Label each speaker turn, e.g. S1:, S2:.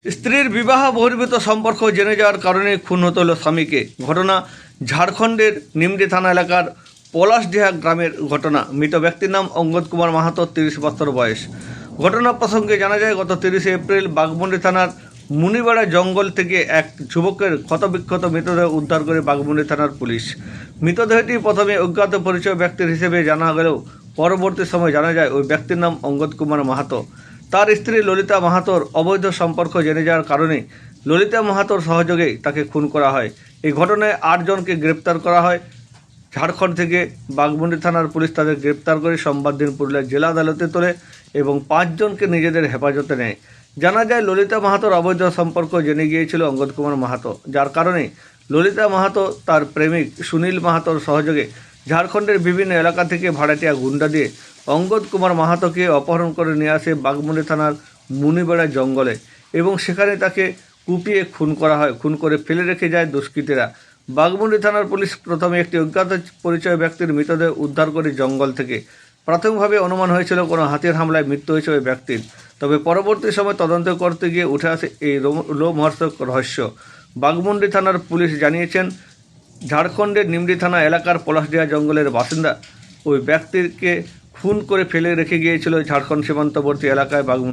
S1: স্ত্রীর বিবাহ বহির্ভূত সম্পর্ক জেনে যাওয়ার কারণে খুন হতে হলো স্বামীকে। ঘটনা ঝাড়খণ্ডের নিমডি থানা এলাকার পলাশডিহা গ্রামের ঘটনা। মৃত ব্যক্তির নাম অঙ্গদ কুমার মাহাতো, 30 বছর বয়স। ঘটনা প্রসঙ্গে জানা যায়, গত 30 এপ্রিল বাঘমুন্ডি থানার মুনিবাড়া জঙ্গল থেকে এক যুবকের ক্ষতবিক্ষত মৃতদেহ উদ্ধার করে বাঘমুন্ডি থানার পুলিশ। মৃতদেহটি প্রথমে অজ্ঞাত পরিচয় ব্যক্তির হিসেবে জানা গেলেও পরবর্তী সময় জানা যায় ওই ব্যক্তির নাম অঙ্গদ কুমার মাহাতো। তার স্ত্রী ললিতা মাহাতোর অবৈধ সম্পর্ক জেনে যাওয়ার কারণে ললিতা মাহাতোর সহযোগে তাকে খুন করা হয়। এই ঘটনায় 8 জনকে গ্রেপ্তার করা হয়। ঝাড়খণ্ড থেকে বাঘমুন্ডি থানার পুলিশ তাদের গ্রেপ্তার করে সোমবার দিন পুরুলিয়া জেলা আদালতে তোলে এবং 5 জনকে নিজেদের হেফাজতে নেয়। জানা যায়, ললিতা মাহাতোর অবৈধ সম্পর্ক জেনে গিয়েছিল অঙ্গদ কুমার মাহাতো, যার কারণে ললিতা মাহাতো তার প্রেমিক সুনীল মাহাতোর সহযোগে ঝাড়খণ্ডের বিভিন্ন এলাকা থেকে ভাড়াটিয়া গুন্ডা দিয়ে অঙ্গদ কুমার মাহাতোকে অপহরণ করে নিয়ে আসে বাঘমুন্ডি থানার মুনিবেড়া জঙ্গলে এবং সেখানে তাকে কুপিয়ে খুন করা হয়। খুন করে ফেলে রেখে যায় দুষ্কৃতীরা। বাঘমুন্ডি থানার পুলিশ প্রথমে একটি অজ্ঞাত পরিচয় ব্যক্তির মৃতদেহ উদ্ধার করে জঙ্গল থেকে। প্রাথমিকভাবে অনুমান হয়েছিল কোনো হাতির হামলায় মৃত্যু হয়েছে ওই ব্যক্তির, তবে পরবর্তী সময় তদন্ত করতে গিয়ে উঠে আসে এই লোমহর্ষক রহস্য। বাঘমুন্ডি থানার পুলিশ জানিয়েছেন, ঝাড়খণ্ডের নিমডি থানা এলাকার পলাশডিহা জঙ্গলের বাসিন্দা ওই ব্যক্তিকে খুন করে ফেলে রেখে গিয়েছিল ঝাড়খণ্ড সীমান্তবর্তী এলাকায় বাঘমুন্ডি।